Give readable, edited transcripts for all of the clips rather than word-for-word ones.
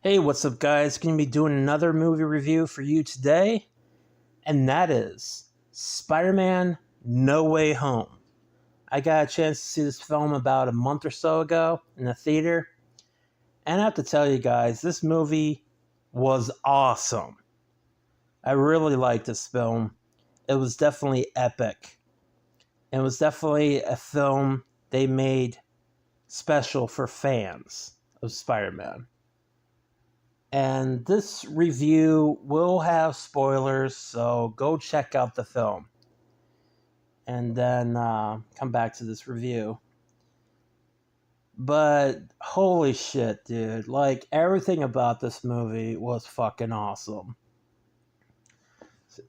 Hey, what's up, guys? Going to be doing another movie review for you today, and that is Spider-Man No Way Home. I got a chance to see this film about a month or so ago in the theater, and I have to tell you guys, this movie was awesome. I really liked this film. It was definitely epic. It was definitely a film they made special for fans of Spider-Man. And this review will have spoilers, so go check out the film and then come back to this review. But holy shit, dude. Like, everything about this movie was fucking awesome.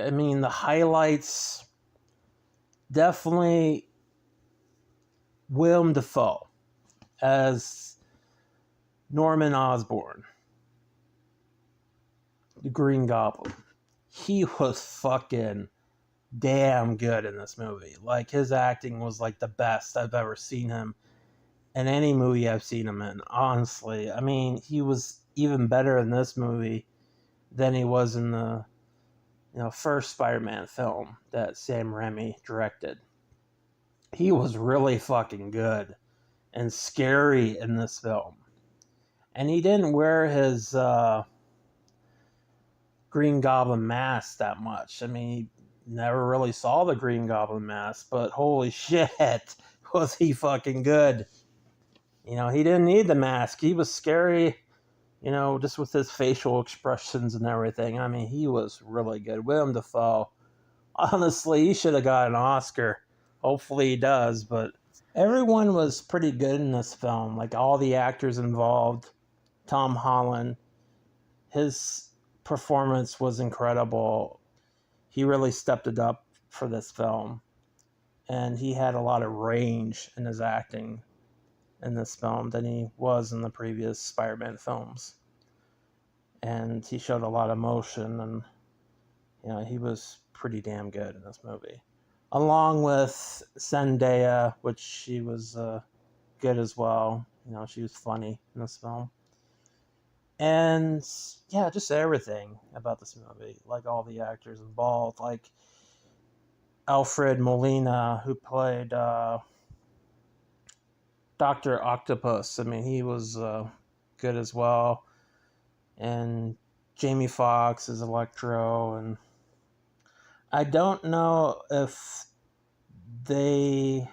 I mean, the highlights definitely Willem Dafoe as Norman Osborn, the Green Goblin. He was fucking damn good in this movie. Like, his acting was like the best I've ever seen him in any movie I've seen him in, honestly. I mean, he was even better in this movie than he was in the first Spider-Man film that Sam Raimi directed. He was really fucking good and scary in this film. And he didn't wear his Green Goblin mask that much. I mean, never really saw the Green Goblin mask, but holy shit, was he fucking good. He didn't need the mask. He was scary, just with his facial expressions and everything. I mean, he was really good. Willem Dafoe, honestly, he should have got an Oscar. Hopefully he does, but everyone was pretty good in this film. Like, all the actors involved. Tom Holland, his performance was incredible. He really stepped it up for this film. And he had a lot of range in his acting in this film than he was in the previous Spider-Man films. And he showed a lot of emotion, and he was pretty damn good in this movie. Along with Zendaya, which she was good as well. She was funny in this film. And yeah, just everything about this movie, like all the actors involved, like Alfred Molina, who played Dr. Octopus. I mean, he was good as well. And Jamie Foxx as Electro. And I don't know if they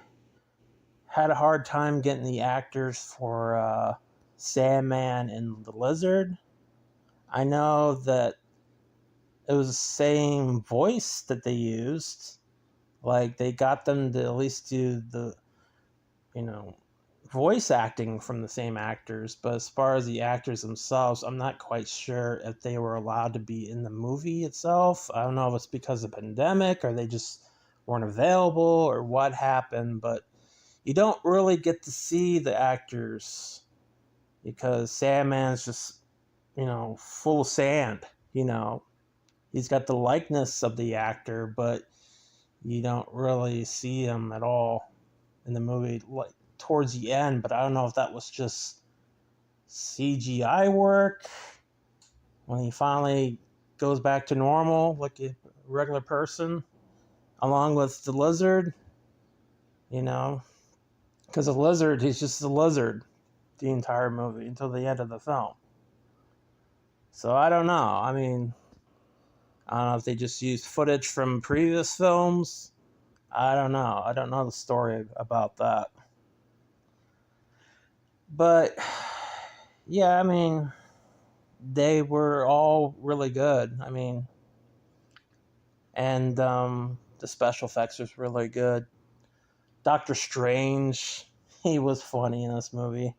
had a hard time getting the actors for Sandman and the Lizard. I know that it was the same voice that they used. Like, they got them to at least do the, voice acting from the same actors. But as far as the actors themselves, I'm not quite sure if they were allowed to be in the movie itself. I don't know if it's because of the pandemic or they just weren't available or what happened. But you don't really get to see the actors because Sandman's just, full of sand. He's got the likeness of the actor, but you don't really see him at all in the movie, like towards the end. But I don't know if that was just CGI work when he finally goes back to normal, like a regular person, along with the Lizard, because the Lizard, he's just the Lizard the entire movie until the end of the film. So I don't know. I mean, I don't know if they just used footage from previous films. I don't know. I don't know the story about that. But, yeah, I mean, they were all really good. I mean, and the special effects was really good. Doctor Strange, he was funny in this movie.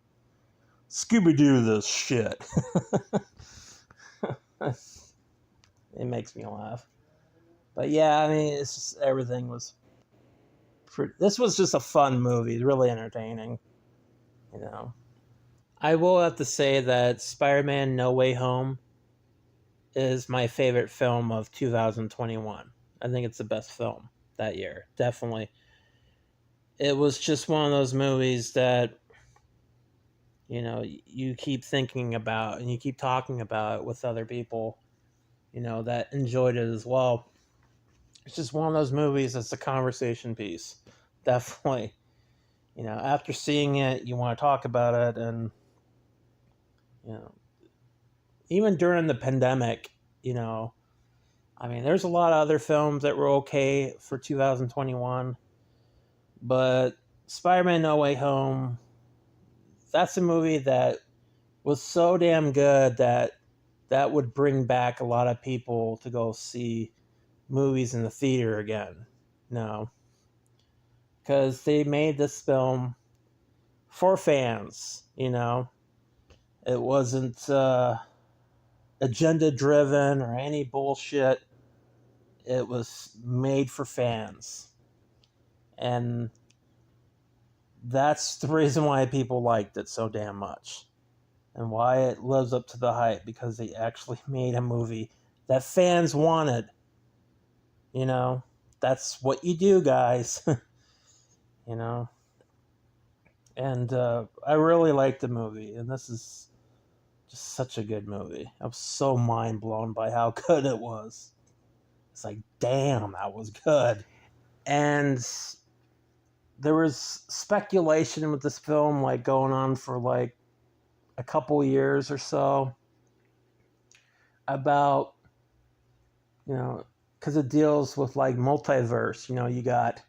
Scooby-Doo this shit. It makes me laugh. But yeah, I mean, it's just everything was this was just a fun movie, really entertaining, I will have to say that Spider-Man No Way Home is my favorite film of 2021. I think it's the best film that year, definitely. It was just one of those movies that you keep thinking about and you keep talking about it with other people, that enjoyed it as well. It's just one of those movies that's a conversation piece. Definitely. After seeing it, you want to talk about it. And, you know, even during the pandemic, there's a lot of other films that were okay for 2021, but Spider-Man No Way Home, that's a movie that was so damn good that would bring back a lot of people to go see movies in the theater again. No, because they made this film for fans. It wasn't agenda driven or any bullshit. It was made for fans, and that's the reason why people liked it so damn much, and why it lives up to the hype, because they actually made a movie that fans wanted. That's what you do, guys. you know and I really liked the movie, and this is just such a good movie. I was so mind blown by how good it was. It's like, damn, that was good. And there was speculation with this film, like, going on for like a couple years or so, about, because it deals with like multiverse. You got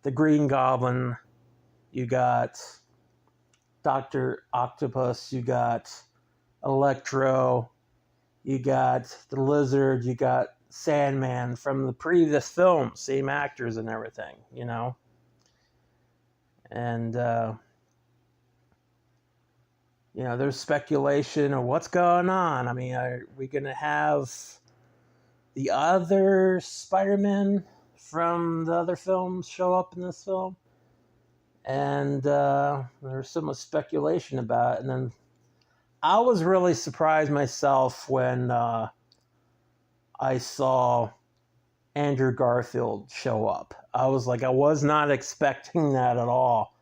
the Green Goblin, you got Dr. Octopus, you got Electro, you got the Lizard, you got Sandman from the previous film, same actors and everything, And, there's speculation of what's going on. Are we going to have the other Spider-Man from the other films show up in this film? And there's so much speculation about it. And then I was really surprised myself when I saw Andrew Garfield show up. I was not expecting that at all.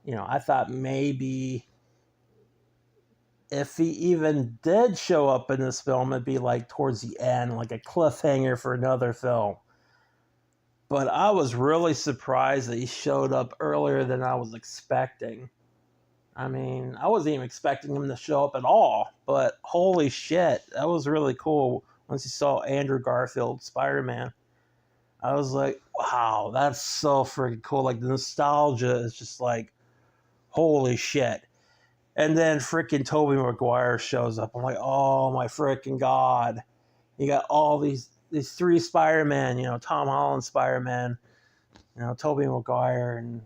I thought maybe if he even did show up in this film, it'd be like towards the end, like a cliffhanger for another film. But I was really surprised that he showed up earlier than I was expecting. I wasn't even expecting him to show up at all, but holy shit, that was really cool once you saw Andrew Garfield, Spider-Man. I was like, wow, that's so freaking cool. Like, the nostalgia is just like, holy shit. And then freaking Tobey Maguire shows up. I'm like, oh my freaking God. You got all these three Spider-Man, Tom Holland Spider-Man, Tobey Maguire and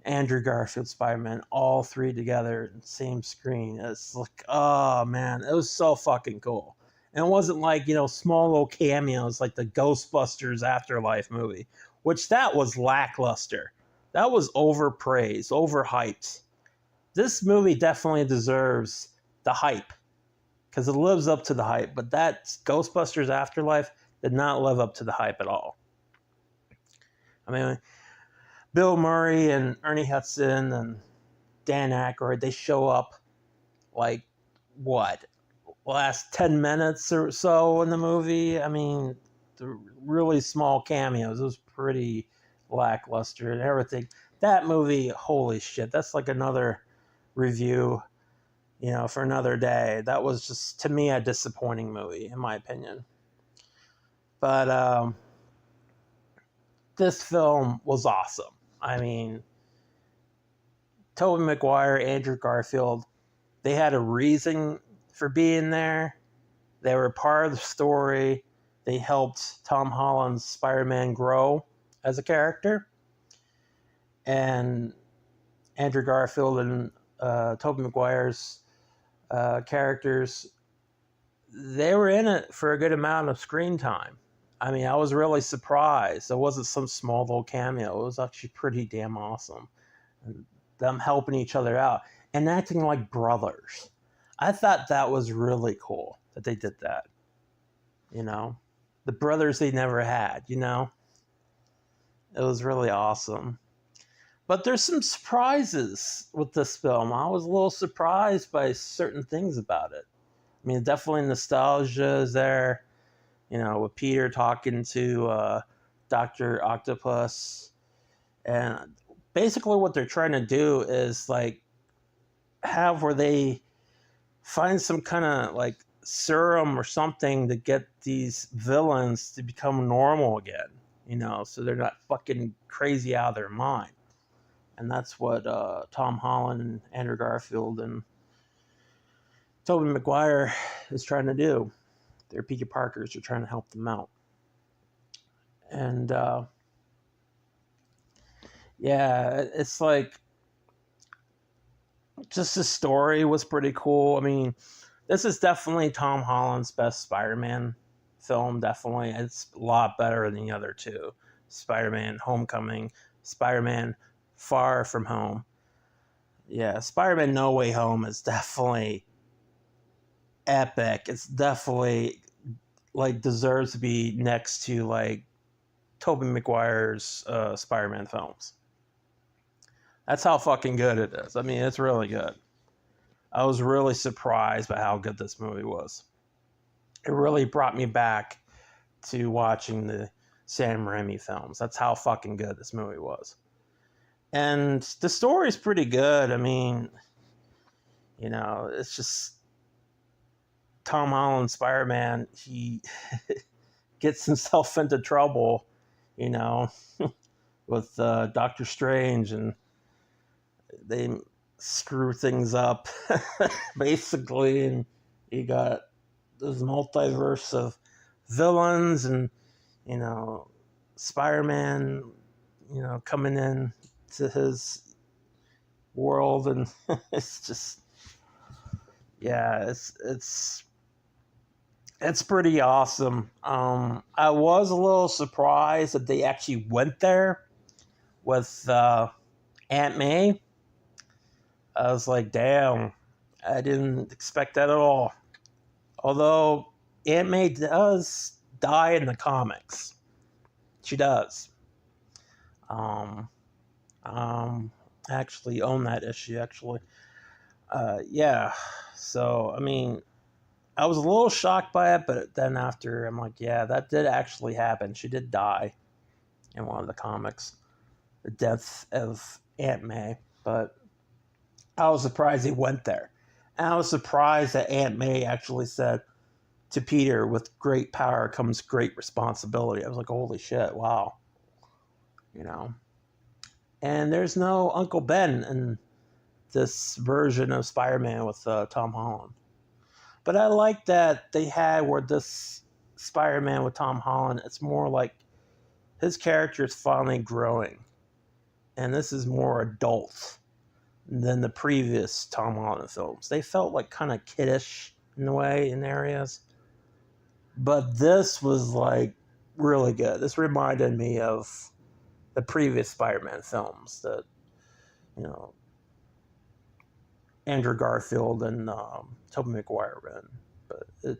Andrew Garfield Spider-Man, all three together in the same screen. It's like, oh man, it was so fucking cool. And it wasn't like, small little cameos like the Ghostbusters Afterlife movie, which that was lackluster. That was overpraised, overhyped. This movie definitely deserves the hype because it lives up to the hype, but that Ghostbusters Afterlife did not live up to the hype at all. Bill Murray and Ernie Hudson and Dan Aykroyd, they show up like, what, last 10 minutes or so in the movie. The really small cameos. It was pretty lackluster and everything. That movie, holy shit, that's like another review, for another day. That was just, to me, a disappointing movie, in my opinion. But this film was awesome. Tobey Maguire, Andrew Garfield, they had a reason for being there. They were part of the story. They helped Tom Holland's Spider-Man grow as a character. And Andrew Garfield and Tobey Maguire's characters, they were in it for a good amount of screen time. I was really surprised. It wasn't some small little cameo. It was actually pretty damn awesome. And them helping each other out and acting like brothers. I thought that was really cool that they did that. The brothers they never had, It was really awesome. But there's some surprises with this film. I was a little surprised by certain things about it. I mean, definitely nostalgia is there. With Peter talking to Dr. Octopus. And basically what they're trying to do is like have where they find some kind of like serum or something to get these villains to become normal again, so they're not fucking crazy out of their mind. And that's what Tom Holland and Andrew Garfield and Tobey Maguire is trying to do. Their Peter Parkers are trying to help them out. And yeah, it's like just the story was pretty cool. I mean, this is definitely Tom Holland's best Spider-Man film. Definitely, it's a lot better than the other two: Spider-Man: Homecoming, Spider-Man: Far From Home. Yeah, Spider-Man: No Way Home is definitely epic. It's definitely like deserves to be next to like Tobey Maguire's Spider-Man films. That's how fucking good it is. I mean, it's really good. I was really surprised by how good this movie was. It really brought me back to watching the Sam Raimi films. That's how fucking good this movie was. And the story's pretty good. I mean, it's just Tom Holland, Spider-Man, he gets himself into trouble, with Doctor Strange, and they screw things up, basically, and you got this multiverse of villains and, Spider-Man, coming in to his world, and it's just, yeah, it's pretty awesome. I was a little surprised that they actually went there with Aunt May. I was like, damn, I didn't expect that at all. Although Aunt May does die in the comics. She does. Um, I actually own that issue, actually. Yeah. So, I mean, I was a little shocked by it, but then after, I'm like, yeah, that did actually happen. She did die in one of the comics. The death of Aunt May. But I was surprised he went there. And I was surprised that Aunt May actually said to Peter, with great power comes great responsibility. I was like, holy shit, wow. And there's no Uncle Ben in this version of Spider-Man with Tom Holland. But I like that they had where this Spider-Man with Tom Holland, it's more like his character is finally growing. And this is more adult than the previous Tom Holland films. They felt like kind of kiddish in a way in areas. But this was like really good. This reminded me of the previous Spider-Man films that, Andrew Garfield and Tobey Maguire were in. But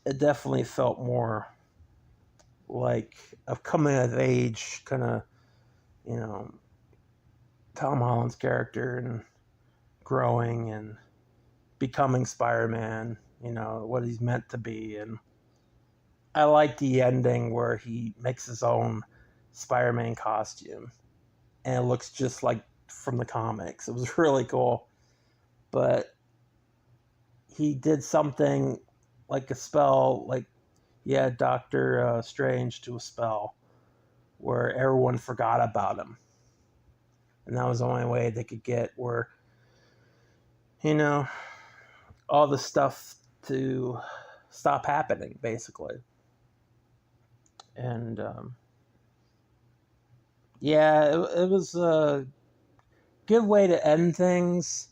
it definitely felt more like a coming of age kind of, Tom Holland's character and growing and becoming Spider-Man, what he's meant to be. And I like the ending where he makes his own Spider-Man costume and it looks just like from the comics. It was really cool. But he did something like a spell, like he had Doctor Strange do a spell where everyone forgot about him. And that was the only way they could get where, all the stuff to stop happening, basically. And yeah, it was a good way to end things.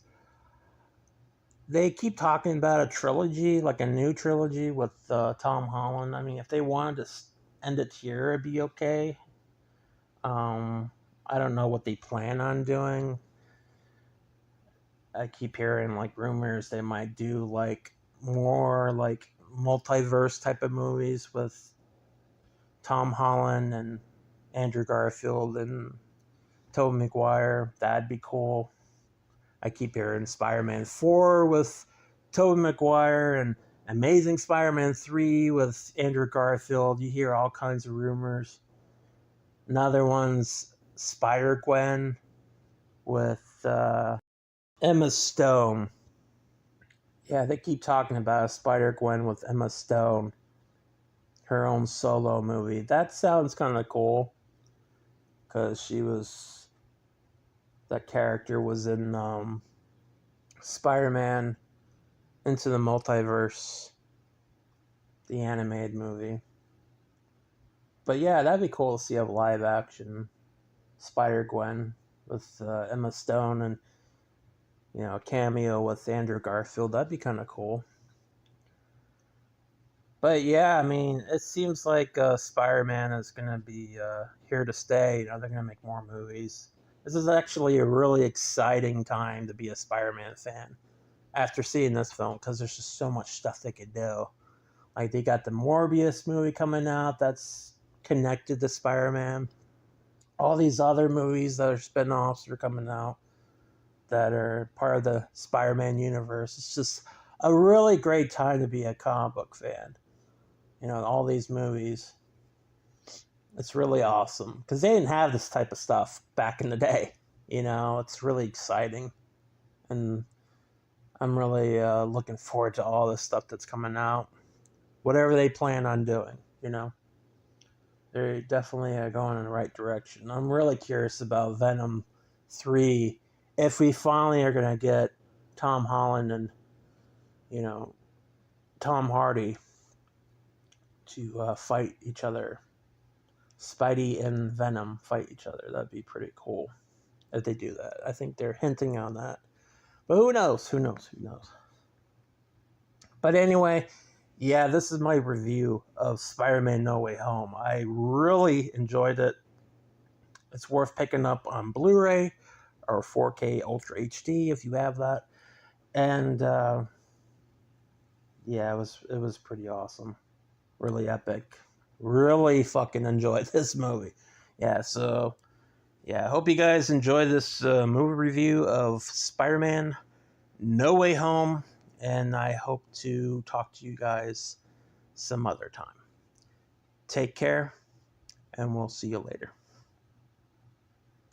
They keep talking about a trilogy, like a new trilogy with Tom Holland. I mean, if they wanted to end it here, it'd be okay. I don't know what they plan on doing. I keep hearing like rumors they might do like more like multiverse type of movies with Tom Holland and Andrew Garfield and Tobey Maguire. That'd be cool. I keep hearing Spider-Man 4 with Tobey Maguire and Amazing Spider-Man 3 with Andrew Garfield. You hear all kinds of rumors. Another one's Spider-Gwen with Emma Stone. Yeah, they keep talking about a Spider-Gwen with Emma Stone. Her own solo movie. That sounds kind of cool. Because that character was in Spider-Man Into the Multiverse, the animated movie. But yeah, that'd be cool to see a live action Spider-Gwen with Emma Stone and, a cameo with Andrew Garfield. That'd be kind of cool. But yeah, I mean, it seems like Spider-Man is going to be here to stay. They're going to make more movies. This is actually a really exciting time to be a Spider-Man fan after seeing this film, because there's just so much stuff they could do. Like, they got the Morbius movie coming out that's connected to Spider-Man. All these other movies that are spin-offs are coming out that are part of the Spider-Man universe. It's just a really great time to be a comic book fan. All these movies. It's really awesome. Because they didn't have this type of stuff back in the day. It's really exciting. And I'm really looking forward to all this stuff that's coming out. Whatever they plan on doing, They're definitely going in the right direction. I'm really curious about Venom 3. If we finally are going to get Tom Holland and, Tom Hardy to fight each other. Spidey and Venom fight each other. That'd be pretty cool if they do that. I think they're hinting on that. But who knows? Who knows? Who knows? But anyway, yeah, this is my review of Spider-Man No Way Home. I really enjoyed it. It's worth picking up on Blu-ray or 4K Ultra HD if you have that. And yeah, it was pretty awesome. Really epic. Really fucking enjoyed this movie. Yeah, so yeah, I hope you guys enjoy this movie review of Spider-Man No Way Home, and I hope to talk to you guys some other time. Take care, and we'll see you later.